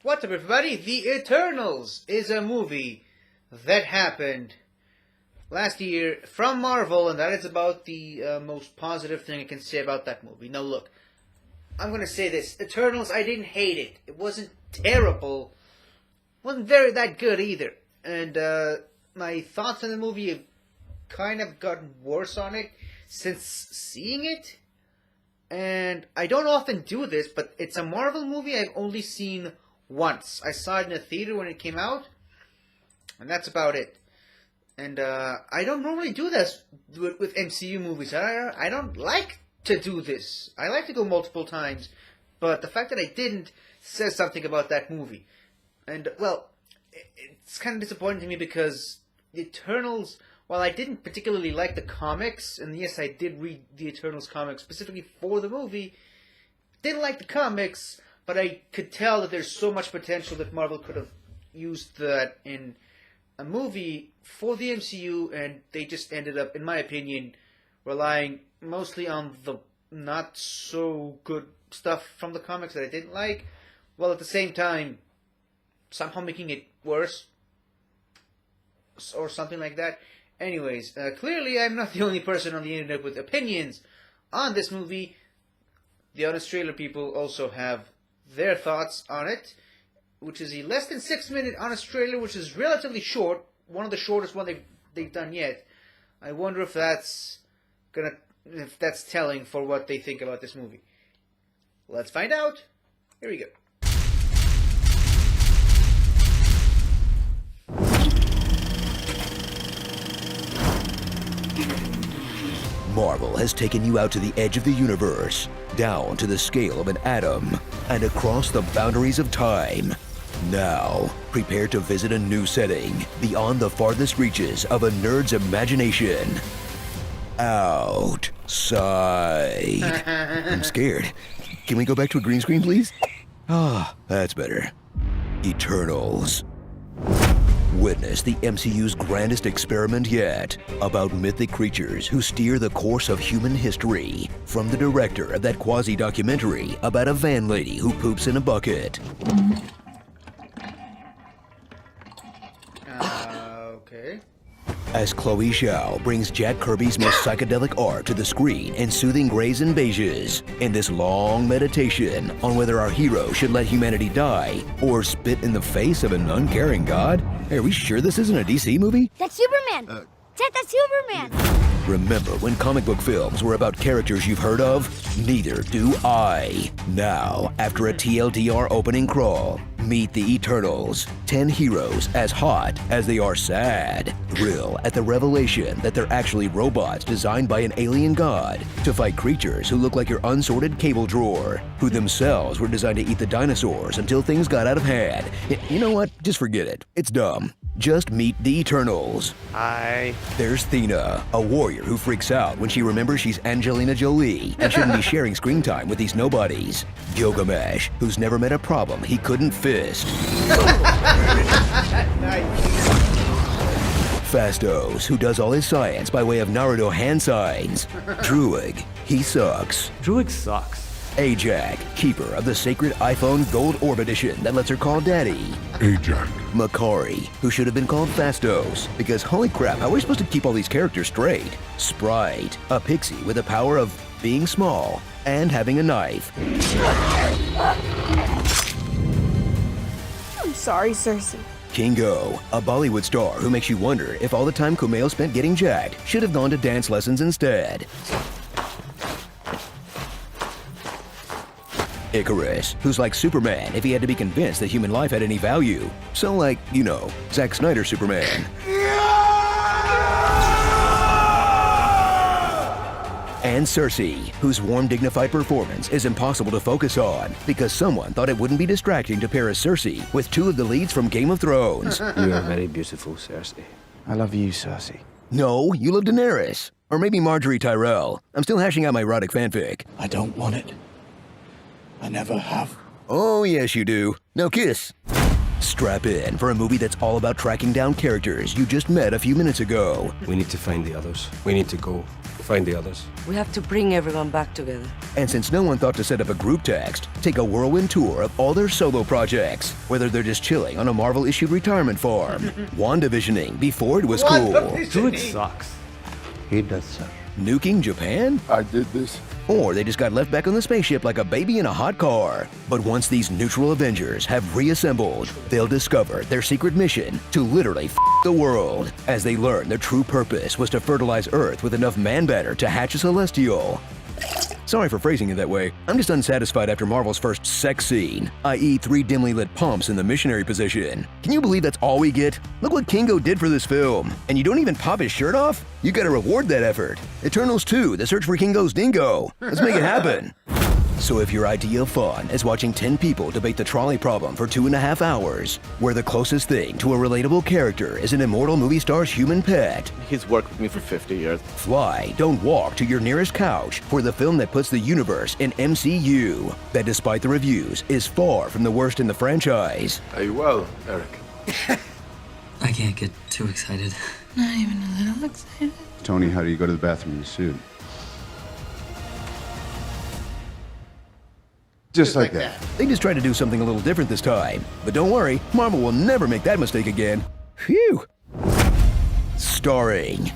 What's up, everybody? The Eternals is a movie that happened last year from Marvel, and that is about the most positive thing I can say about that movie. Now, look, I'm going to say this. Eternals, I didn't hate it. It wasn't terrible. It wasn't that good either. And my thoughts on the movie have kind of gotten worse on it since seeing it. And I don't often do this, but it's a Marvel movie I've only seen once. I saw it in a theater when it came out, and that's about it. And I don't normally do this with MCU movies. I don't like to do this. I like to go multiple times, but the fact that I didn't says something about that movie. And, well, it's kind of disappointing to me because the Eternals, while I didn't particularly like the comics, and yes, I did read the Eternals comics specifically for the movie, didn't like the comics, but I could tell that there's so much potential that Marvel could have used that in a movie for the MCU, and they just ended up, in my opinion, relying mostly on the not so good stuff from the comics that I didn't like, while at the same time somehow making it worse, or something like that. Anyways, clearly I'm not the only person on the internet with opinions on this movie. The Honest Trailer people also have their thoughts on it, which is a less than 6 minute Honest Trailer, which is relatively short, one of the shortest one they've done yet. I wonder if that's telling for what they think about this movie. Let's find out. Here we go. Marvel has taken you out to the edge of the universe, down to the scale of an atom, and across the boundaries of time. Now, prepare to visit a new setting, beyond the farthest reaches of a nerd's imagination. Outside. I'm scared. Can we go back to a green screen, please? Ah, that's better. Eternals. Witness the MCU's grandest experiment yet about mythic creatures who steer the course of human history. From the director of that quasi-documentary about a van lady who poops in a bucket. Okay. As Chloe Zhao brings Jack Kirby's most psychedelic art to the screen in soothing grays and beiges, in this long meditation on whether our hero should let humanity die or spit in the face of an uncaring god. Hey, are we sure this isn't a DC movie? That's Superman! Dad, that's Superman! Remember when comic book films were about characters you've heard of? Neither do I. Now, after a TLDR opening crawl, meet the Eternals. 10 heroes as hot as they are sad. Thrill at the revelation that they're actually robots designed by an alien god to fight creatures who look like your unsorted cable drawer, who themselves were designed to eat the dinosaurs until things got out of hand. You know what? Just forget it. It's dumb. Just meet the Eternals. Hi. There's Thena, a warrior who freaks out when she remembers she's Angelina Jolie and shouldn't be sharing screen time with these nobodies. Gilgamesh, who's never met a problem he couldn't fist. Fastos, who does all his science by way of Naruto hand signs. Druig, he sucks. Druig sucks. Ajak, keeper of the sacred iPhone Gold Orb Edition that lets her call Daddy. Ajak. Makari, who should have been called Fastos, because holy crap, how are we supposed to keep all these characters straight? Sprite, a pixie with the power of being small and having a knife. I'm sorry, Cersei. Kingo, a Bollywood star who makes you wonder if all the time Kumail spent getting jacked should have gone to dance lessons instead. Icarus, who's like Superman if he had to be convinced that human life had any value. So like, you know, Zack Snyder Superman. And Cersei, whose warm, dignified performance is impossible to focus on because someone thought it wouldn't be distracting to pair a Cersei with two of the leads from Game of Thrones. You are very beautiful, Cersei. I love you, Cersei. No, you love Daenerys. Or maybe Marjorie Tyrell. I'm still hashing out my erotic fanfic. I don't want it. I never have. Oh, yes, you do. Now kiss. Strap in for a movie that's all about tracking down characters you just met a few minutes ago. We need to find the others. We need to go find the others. We have to bring everyone back together. And since no one thought to set up a group text, take a whirlwind tour of all their solo projects, whether they're just chilling on a Marvel-issued retirement farm, WandaVisioning before it was cool, Druid sucks. He does, sir. nuking Japan, I did this. or they just got left back on the spaceship like a baby in a hot car. But once these neutral Avengers have reassembled, they'll discover their secret mission to literally the world, as they learn their true purpose was to fertilize Earth with enough man matter to hatch a Celestial. Sorry for phrasing it that way. I'm just unsatisfied after Marvel's first sex scene, i.e. 3 dimly lit pumps in the missionary position. Can you believe that's all we get? Look what Kingo did for this film. And you don't even pop his shirt off? You gotta reward that effort. Eternals 2, The Search for Kingo's Dingo. Let's make it happen. So if your idea of fun is watching 10 people debate the trolley problem for 2.5 hours, where the closest thing to a relatable character is an immortal movie star's human pet, He's worked with me for 50 years. fly, don't walk to your nearest couch for the film that puts the universe in MCU, that despite the reviews is far from the worst in the franchise. Are you well, Eric? I can't get too excited. Not even a little excited. Tony, how do you go to the bathroom in your suit? Just like that. They just tried to do something a little different this time. But don't worry, Marvel will never make that mistake again. Phew! Starring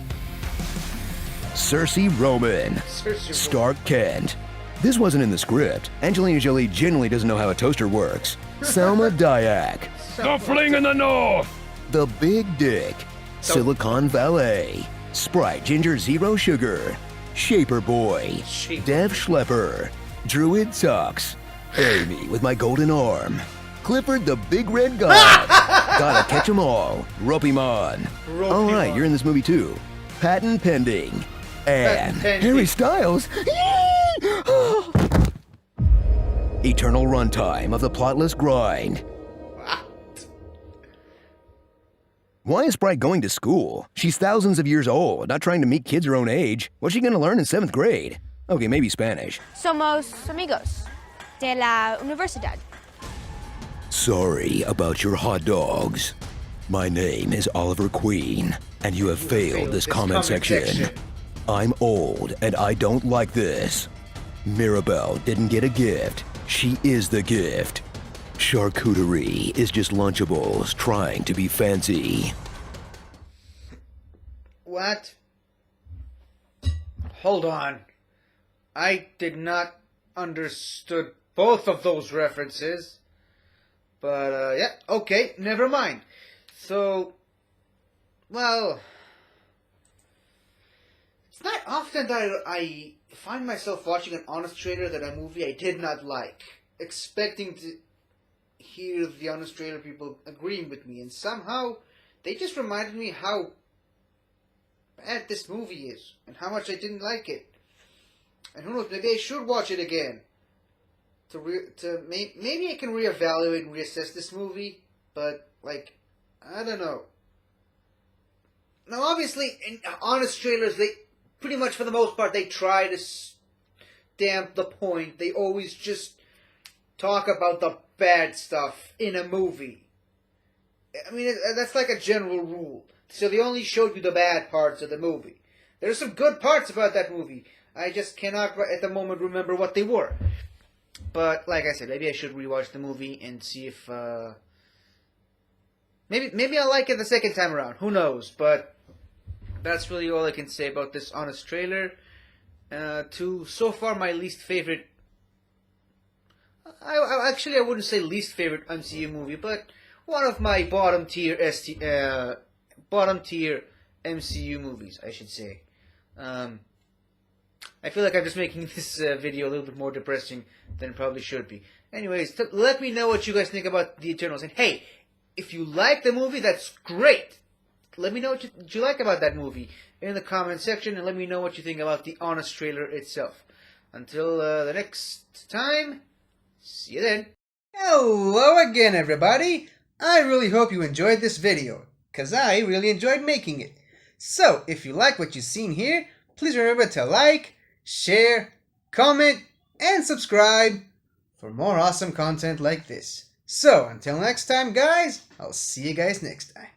Cersei Roman, Stark Kent. This wasn't in the script. Angelina Jolie genuinely doesn't know how a toaster works. Salma Dayak, The fling in the north! The Big Dick, Silicon Valet, Sprite Ginger Zero Sugar, Shaper Boy, Dev Schlepper, Druid Tux, Amy with my golden arm, Clifford the Big Red God, Gotta Catch 'Em All, Ropimon. All right, you're in this movie too. Patent Pending, and Pending. Harry Styles. Eternal runtime of the plotless grind. Why is Sprite going to school? She's thousands of years old, not trying to meet kids her own age. What's she gonna learn in 7th grade? Okay, maybe Spanish. Somos amigos de la universidad. Sorry about your hot dogs. My name is Oliver Queen, and you have failed this comment section. I'm old, and I don't like this. Mirabelle didn't get a gift. She is the gift. Charcuterie is just Lunchables trying to be fancy. What? Hold on. I did not understood both of those references. But, yeah, okay, never mind. So, well, it's not often that I find myself watching an honest trailer that a movie I did not like, expecting to hear the honest trailer people agreeing with me, and somehow they just reminded me how bad this movie is, and how much I didn't like it. And who knows, maybe I should watch it again. Maybe I can reevaluate and reassess this movie, but, like, I don't know. Now, obviously, in honest trailers, they, pretty much for the most part, they try to stamp the point. They always just talk about the bad stuff in a movie. I mean, that's like a general rule. So they only showed you the bad parts of the movie. There are some good parts about that movie. I just cannot, at the moment, remember what they were. But, like I said, maybe I should rewatch the movie and see if, maybe I'll like it the second time around. Who knows? But that's really all I can say about this honest trailer. To, so far, my least favorite... I wouldn't say least favorite MCU movie, but one of my bottom tier MCU movies, I should say. I feel like I'm just making this video a little bit more depressing than it probably should be. Anyways, let me know what you guys think about the Eternals. And hey, if you like the movie, that's great. Let me know what you like about that movie in the comment section, and let me know what you think about the honest trailer itself. Until the next time, see you then. Hello again, everybody. I really hope you enjoyed this video, because I really enjoyed making it. So, if you like what you've seen here, please remember to like, share, comment, and subscribe for more awesome content like this. So, until next time, guys, I'll see you guys next time.